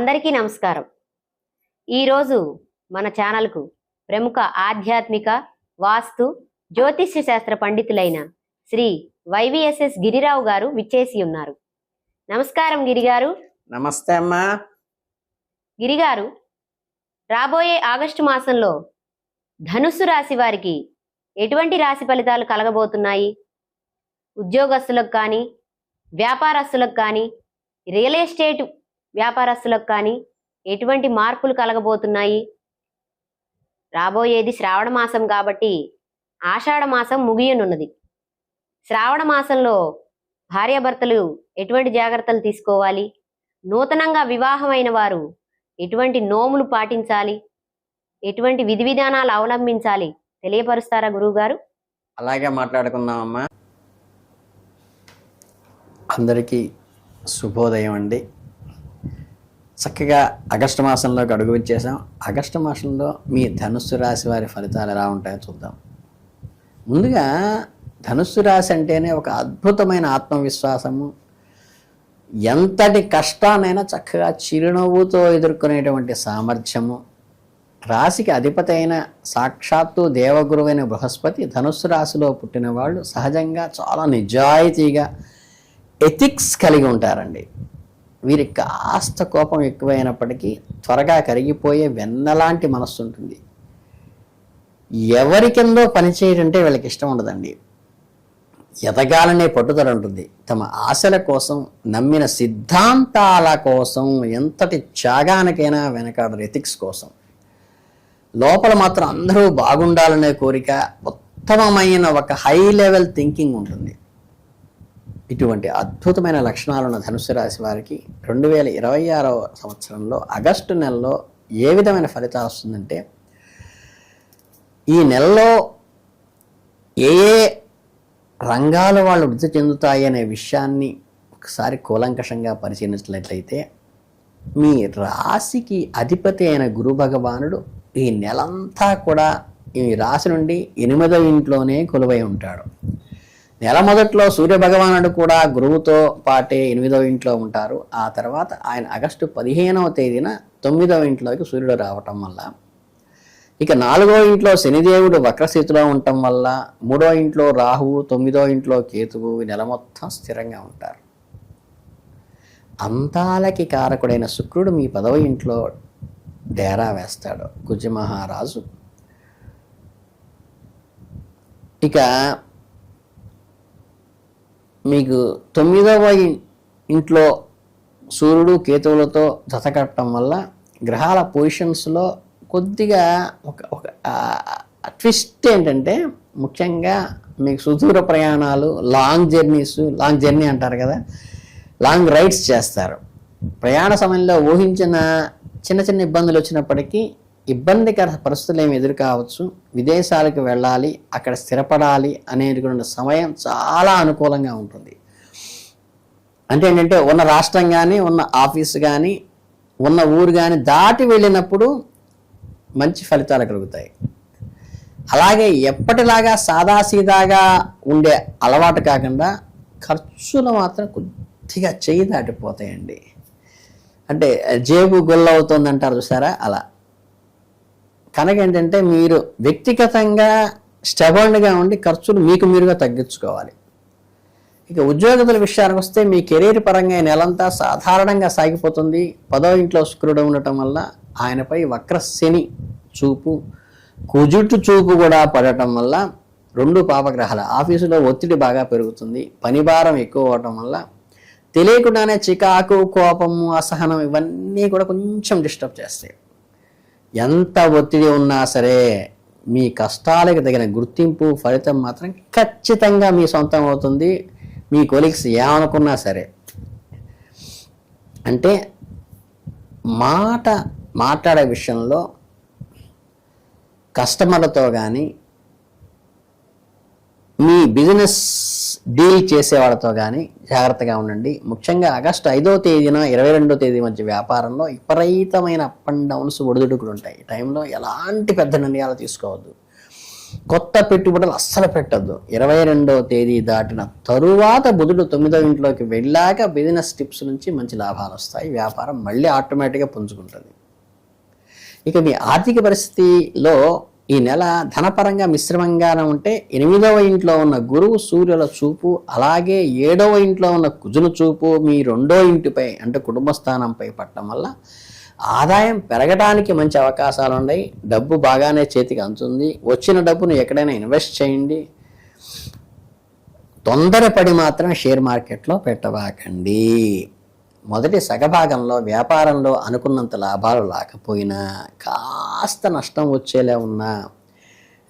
అందరికీ నమస్కారం. ఈరోజు మన ఛానల్కు ప్రముఖ ఆధ్యాత్మిక వాస్తు జ్యోతిష్య శాస్త్ర పండితులైన శ్రీ వైవిఎస్ఎస్ గిరిరావు గారు విచ్చేసి ఉన్నారు. నమస్కారం గిరిగారు. నమస్తే అమ్మా. గిరిగారు, రాబోయే ఆగస్టు మాసంలో ధనుస్సు రాశి వారికి ఎటువంటి రాశి ఫలితాలు కలగబోతున్నాయి? ఉద్యోగస్తులకు కానీ, వ్యాపారస్తులకు కానీ, రియల్ ఎస్టేట్ వ్యాపారస్తులకు కానీ ఎటువంటి మార్పులు కలగబోతున్నాయి? రాబోయేది శ్రావణ మాసం కాబట్టి ఆషాఢ మాసం ముగియనున్నది. శ్రావణ మాసంలో భార్యాభర్తలు ఎటువంటి జాగ్రత్తలు తీసుకోవాలి? నూతనంగా వివాహమైన వారు ఎటువంటి నోములు పాటించాలి? ఎటువంటి విధి విధానాలు అవలంబించాలి తెలియపరుస్తారా గురువుగారు? అలాగే మాట్లాడుకుందామమ్మా. అందరికీ శుభోదయం అండి. చక్కగా ఆగస్టు మాసంలోకి అడుగు వచ్చేసాం. ఆగస్టు మాసంలో మీ ధనుస్సు రాశి వారి ఫలితాలు ఎలా ఉంటాయో చూద్దాం. ముందుగా ధనుస్సు రాశి అంటేనే ఒక అద్భుతమైన ఆత్మవిశ్వాసము, ఎంతటి కష్టానైనా చక్కగా చిరునవ్వుతో ఎదుర్కొనేటువంటి సామర్థ్యము. రాశికి అధిపతి అయిన సాక్షాత్తు దేవగురువైన బృహస్పతి ధనుస్సు రాశిలో పుట్టిన వాళ్ళు సహజంగా చాలా నిజాయితీగా ఎథిక్స్ కలిగి ఉంటారండి. వీరికి కాస్త కోపం ఎక్కువైనప్పటికీ త్వరగా కరిగిపోయే వెన్నలాంటి మనస్సు ఉంటుంది. ఎవరి కిందో పనిచేయడంటే వీళ్ళకి ఇష్టం ఉండదండి. ఎదగాలనే పట్టుదల ఉంటుంది. తమ ఆశల కోసం, నమ్మిన సిద్ధాంతాల కోసం ఎంతటి త్యాగానికైనా వెనకాడరు. ఎథిక్స్ కోసం లోపల మాత్రం అందరూ బాగుండాలనే కోరిక, ఉత్తమమైన ఒక హై లెవెల్ థింకింగ్ ఉంటుంది. ఇటువంటి అద్భుతమైన లక్షణాలున్న ధనుస్సు రాశి వారికి 2026వ సంవత్సరంలో ఆగస్టు నెలలో ఏ విధమైన ఫలితాలు వస్తుందంటే, ఈ నెలలో ఏ ఏ రంగాలు వాళ్ళు వృద్ధి చెందుతాయి అనే విషయాన్ని ఒకసారి కూలంకషంగా పరిశీలించినట్లయితే, మీ రాశికి అధిపతి అయిన గురు భగవానుడు ఈ నెలంతా కూడా ఈ రాశి నుండి 8వ ఇంట్లోనే కొలువై ఉంటాడు. నెల మొదట్లో సూర్యభగవానుడు కూడా గురువుతో పాటే 8వ ఇంట్లో ఉంటారు. ఆ తర్వాత ఆయన ఆగస్టు 15వ తేదీన 9వ ఇంట్లోకి సూర్యుడు రావటం వల్ల, ఇక 4వ ఇంట్లో శనిదేవుడు వక్రస్థితిలో ఉండటం వల్ల, 3వ ఇంట్లో రాహువు, 9వ ఇంట్లో కేతువు నెల మొత్తం స్థిరంగా ఉంటారు. అంతాలకి కారకుడైన శుక్రుడు మీ 10వ ఇంట్లో డేరా వేస్తాడు, కుజమహారాజు. ఇక మీకు 9వ ఇంట్లో సూర్యుడు కేతువులతో జతకట్టడం వల్ల గ్రహాల పొజిషన్స్లో కొద్దిగా ఒక ట్విస్ట్ ఏంటంటే, ముఖ్యంగా మీకు సుదూర ప్రయాణాలు, లాంగ్ జర్నీ అంటారు కదా, లాంగ్ రైడ్స్ చేస్తారు. ప్రయాణ సమయంలో ఊహించిన చిన్న చిన్న ఇబ్బందులు వచ్చినప్పటికీ ఇబ్బందికర పరిస్థితులు ఏమి ఎదురు కావచ్చు. విదేశాలకు వెళ్ళాలి, అక్కడ స్థిరపడాలి అనేటువంటి సమయం చాలా అనుకూలంగా ఉంటుంది. అంటే ఏంటంటే, ఉన్న రాష్ట్రం కానీ, ఉన్న ఆఫీసు కానీ, ఉన్న ఊరు కానీ దాటి వెళ్ళినప్పుడు మంచి ఫలితాలు కలుగుతాయి. అలాగే ఎప్పటిలాగా సాదాసీదాగా ఉండే అలవాటు కాకుండా ఖర్చులు మాత్రం కొద్దిగా చేయి దాటిపోతాయండి. అంటే జేబు గొల్ల అవుతుంది అంటారు చూసారా, అలా. కనుక ఏంటంటే, మీరు వ్యక్తిగతంగా స్టెబుల్గా ఉండి ఖర్చులు మీకు మీరుగా తగ్గించుకోవాలి. ఇక ఉద్యోగస్తుల విషయానికి వస్తే, మీ కెరీర్ పరంగా నెలంతా సాధారణంగా సాగిపోతుంది. 10వ ఇంట్లో శుక్రుడు ఉండటం వల్ల ఆయనపై వక్ర శని చూపు, కుజుటు చూపు కూడా పడటం వల్ల 2 పాపగ్రహాల ఆఫీసులో ఒత్తిడి బాగా పెరుగుతుంది. పని భారం ఎక్కువ అవటం వల్ల తెలియకుండానే చికాకు, కోపము, అసహనం ఇవన్నీ కూడా కొంచెం డిస్టర్బ్ చేస్తాయి. ఎంత ఒత్తిడి ఉన్నా సరే మీ కష్టాలకు తగిన గుర్తింపు, ఫలితం మాత్రం ఖచ్చితంగా మీ సొంతం అవుతుంది. మీ కొలీగ్స్ ఏమనుకున్నా సరే. అంటే మాట్లాడే విషయంలో కస్టమర్లతో కానీ, మీ బిజినెస్ డీల్ చేసే వాళ్ళతో కానీ జాగ్రత్తగా ఉండండి. ముఖ్యంగా ఆగస్టు 5వ తేదీన 22వ తేదీ మధ్య వ్యాపారంలో విపరీతమైన అప్ అండ్ డౌన్స్, ఒడిదుడుకులు ఉంటాయి. ఈ టైంలో ఎలాంటి పెద్ద నిర్ణయాలు తీసుకోవద్దు. కొత్త పెట్టుబడులు అస్సలు పెట్టద్దు. 22వ తేదీ దాటిన తరువాత బుధుడు 9వ ఇంట్లోకి వెళ్ళాక బిజినెస్ టిప్స్ నుంచి మంచి లాభాలు వస్తాయి. వ్యాపారం మళ్ళీ ఆటోమేటిక్గా పుంజుకుంటుంది. ఇక మీ ఆర్థిక పరిస్థితిలో ఈ నెల ధనపరంగా మిశ్రమంగానే ఉంటే 8వ ఇంట్లో ఉన్న గురువు సూర్యుల చూపు, అలాగే 7వ ఇంట్లో ఉన్న కుజుని చూపు మీ 2వ ఇంటిపై అంటే కుటుంబ స్థానంపై పట్టడం వల్ల ఆదాయం పెరగడానికి మంచి అవకాశాలు ఉన్నాయి. డబ్బు బాగానే చేతికి అందుతుంది. వచ్చిన డబ్బును ఎక్కడైనా ఇన్వెస్ట్ చేయండి. తొందరపడి మాత్రం షేర్ మార్కెట్లో పెట్టబాకండి. మొదటి సగభాగంలో వ్యాపారంలో అనుకున్నంత లాభాలు లేకపోయినా కాస్త నష్టం వచ్చేలా ఉన్నా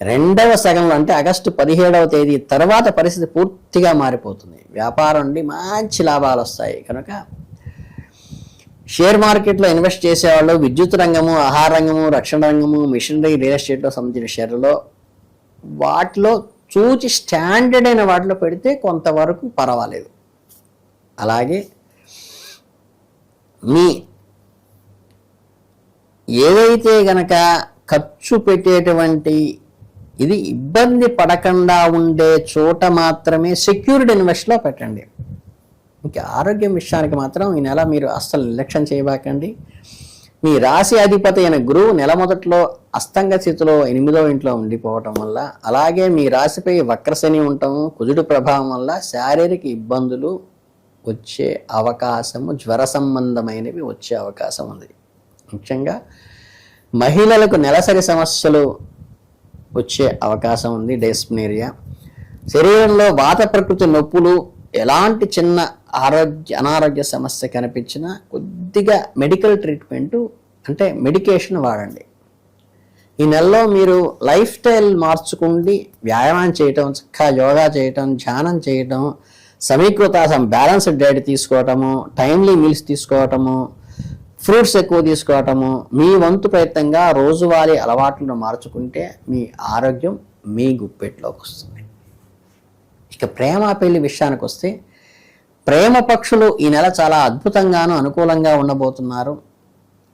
రెండవ సగంలో అంటే ఆగస్టు 17వ తేదీ తర్వాత పరిస్థితి పూర్తిగా మారిపోతుంది. వ్యాపారం నుండి మంచి లాభాలు వస్తాయి. కనుక షేర్ మార్కెట్లో ఇన్వెస్ట్ చేసేవాళ్ళు విద్యుత్ రంగము, ఆహార రంగము, రక్షణ రంగము, మిషనరీ, రియల్ ఎస్టేట్లో సంబంధించిన షేర్లలో వాటిలో చూచి స్టాండర్డ్ అయిన వాటిలో పెడితే కొంతవరకు పర్వాలేదు. అలాగే మీ ఏదైతే గనక ఖర్చు పెట్టేటువంటి ఇది ఇబ్బంది పడకుండా ఉండే చోట మాత్రమే సెక్యూర్డ్ ఇన్వెస్ట్లో పెట్టండి. ఇంకా ఆరోగ్యం విషయానికి మాత్రం ఈ నెల మీరు అస్సలు నిర్లక్ష్యం చేయబాకండి. మీ రాశి అధిపతి అయిన గురువు నెల మొదట్లో అస్తంగ స్థితిలో 8వ ఇంట్లో ఉండిపోవటం వల్ల, అలాగే మీ రాశిపై వక్రశని ఉండటం, కుజుడు ప్రభావం వల్ల శారీరక ఇబ్బందులు వచ్చే అవకాశము, జ్వర సంబంధమైనవి వచ్చే అవకాశం ఉంది. ముఖ్యంగా మహిళలకు నెలసరి సమస్యలు వచ్చే అవకాశం ఉంది. డైస్ప్నేరియా, శరీరంలో వాత ప్రకృతి నొప్పులు, ఎలాంటి చిన్న అనారోగ్య సమస్య కనిపించినా కొద్దిగా మెడికల్ ట్రీట్మెంటు అంటే మెడికేషన్ వాడండి. ఈ నెలలో మీరు లైఫ్ స్టైల్ మార్చుకుండి వ్యాయామం చేయటం, చక్కగా యోగా చేయటం, ధ్యానం చేయటం, సమీకృతాసం బ్యాలెన్స్డ్ డైట్ తీసుకోవటము, టైమ్లీ మీల్స్ తీసుకోవటము, ఫ్రూట్స్ ఎక్కువ తీసుకోవటము, మీ వంతు ప్రయత్నంగా రోజువారీ అలవాట్లను మార్చుకుంటే మీ ఆరోగ్యం మీ గుప్పెట్లోకి వస్తుంది. ఇక ప్రేమ పెళ్లి విషయానికి వస్తే ప్రేమ పక్షులు ఈ నెల చాలా అద్భుతంగాను అనుకూలంగా ఉండబోతున్నారు.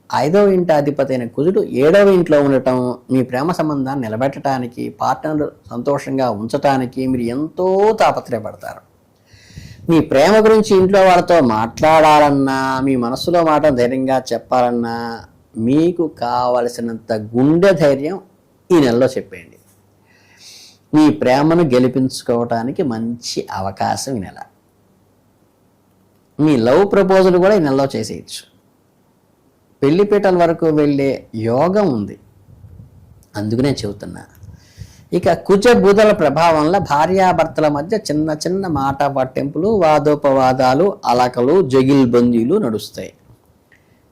5వ ఇంటి అధిపతి అయిన కుజుడు 7వ ఇంట్లో ఉండటం మీ ప్రేమ సంబంధాన్ని నిలబెట్టడానికి, పార్ట్నర్ సంతోషంగా ఉంచటానికి మీరు ఎంతో తాపత్రయపడతారు. మీ ప్రేమ గురించి ఇంట్లో వాళ్ళతో మాట్లాడాలన్నా, మీ మనసులో మాట ధైర్యంగా చెప్పాలన్నా మీకు కావలసినంత గుండె ధైర్యం ఈ నెలలో చెప్పేయండి. మీ ప్రేమను గెలిపించుకోవటానికి మంచి అవకాశం ఈ నెల. మీ లవ్ ప్రపోజల్ కూడా ఈ నెలలో చేసేయచ్చు. పెళ్లిపీటల వరకు వెళ్ళే యోగం ఉంది. అందుకనే చెబుతున్నా. ఇక కుజ బుధల ప్రభావంలో భార్యాభర్తల మధ్య చిన్న చిన్న మాట పట్టింపులు, వాదోపవాదాలు, అలకలు, జగిల్బందీలు నడుస్తాయి.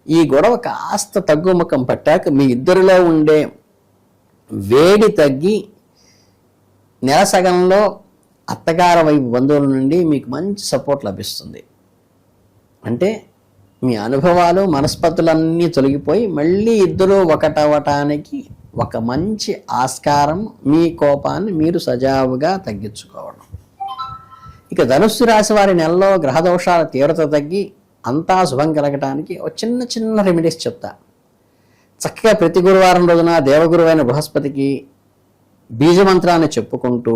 ఈ గొడవ కాస్త తగ్గుముఖం పట్టాక మీ ఇద్దరిలో ఉండే వేడి తగ్గి నెల సగంలో అత్తగారి వైపు బంధువుల నుండి మీకు మంచి సపోర్ట్ లభిస్తుంది. అంటే మీ అనుభవాలు, మనస్పతులన్నీ తొలగిపోయి మళ్ళీ ఇద్దరు ఒకటవటానికి ఒక మంచి ఆస్కారం, మీ కోపాన్ని మీరు సజావుగా తగ్గించుకోవడం. ఇక ధనుస్సు రాశి వారి నెలలో గ్రహదోషాల తీవ్రత తగ్గి అంతా శుభం కలగటానికి ఒక చిన్న చిన్న రెమెడీస్ చెప్తా. చక్కగా ప్రతి గురువారం రోజున దేవగురువైన బృహస్పతికి బీజమంత్రాన్ని చెప్పుకుంటూ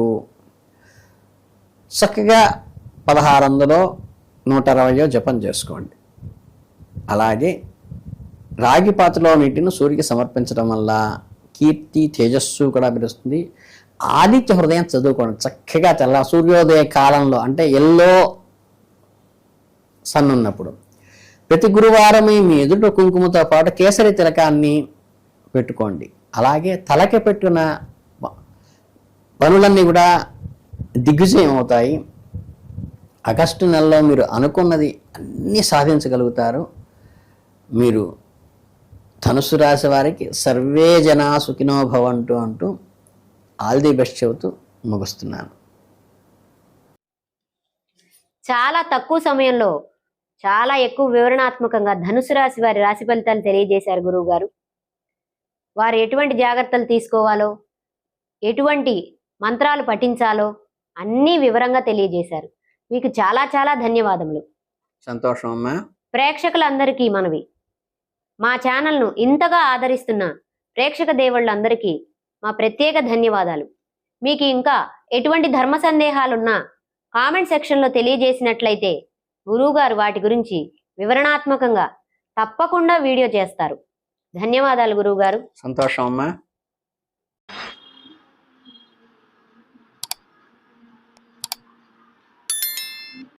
చక్కగా 1600 120 జపం చేసుకోండి. అలాగే రాగి పాత్రలో నీటిని సూర్యుడికి సమర్పించడం వల్ల కీర్తి, తేజస్సు కూడా పెరుగుతుంది. ఆదిత్య హృదయం చదువుకోండి చక్కగా తెల్ల సూర్యోదయ కాలంలో, అంటే ఎల్లో సన్ ఉన్నప్పుడు. ప్రతి గురువారం మీ ఎదుట కుంకుమతో పాటు కేసరి తిలకాన్ని పెట్టుకోండి. అలాగే తలకి పెట్టిన పనులన్నీ కూడా దిగ్విజయం అవుతాయి. ఆగస్టు నెలలో మీరు అనుకున్నది అన్నీ సాధించగలుగుతారు. మీరు ధనుసు రాశి వారికి సర్వే జనా సుఖినో భవంతు అంటూ ఆల్ ది బెస్ట్ చెబుతూ ముగిస్తున్నాను. చాలా తక్కువ సమయంలో చాలా ఎక్కువ వివరణాత్మకంగా ధనుసు రాశి వారి రాశి ఫలితాలు తెలియజేశారు గురువు గారు. వారు ఎటువంటి జాగ్రత్తలు తీసుకోవాలో, ఎటువంటి మంత్రాలు పఠించాలో అన్నీ వివరంగా తెలియజేశారు. మీకు చాలా చాలా ధన్యవాదములు. సంతోషం అమ్మా. ప్రేక్షకులందరికీ మనవి, మా ఛానల్ను ఇంతగా ఆదరిస్తున్న ప్రేక్షక దేవుళ్ళందరికీ మా ప్రత్యేక ధన్యవాదాలు. మీకు ఇంకా ఎటువంటి ధర్మ సందేహాలున్నా కామెంట్ సెక్షన్లో తెలియజేసినట్లయితే గురువుగారు వాటి గురించి వివరణాత్మకంగా తప్పకుండా వీడియో చేస్తారు. ధన్యవాదాలు గురువుగారు. సంతోషం అమ్మా.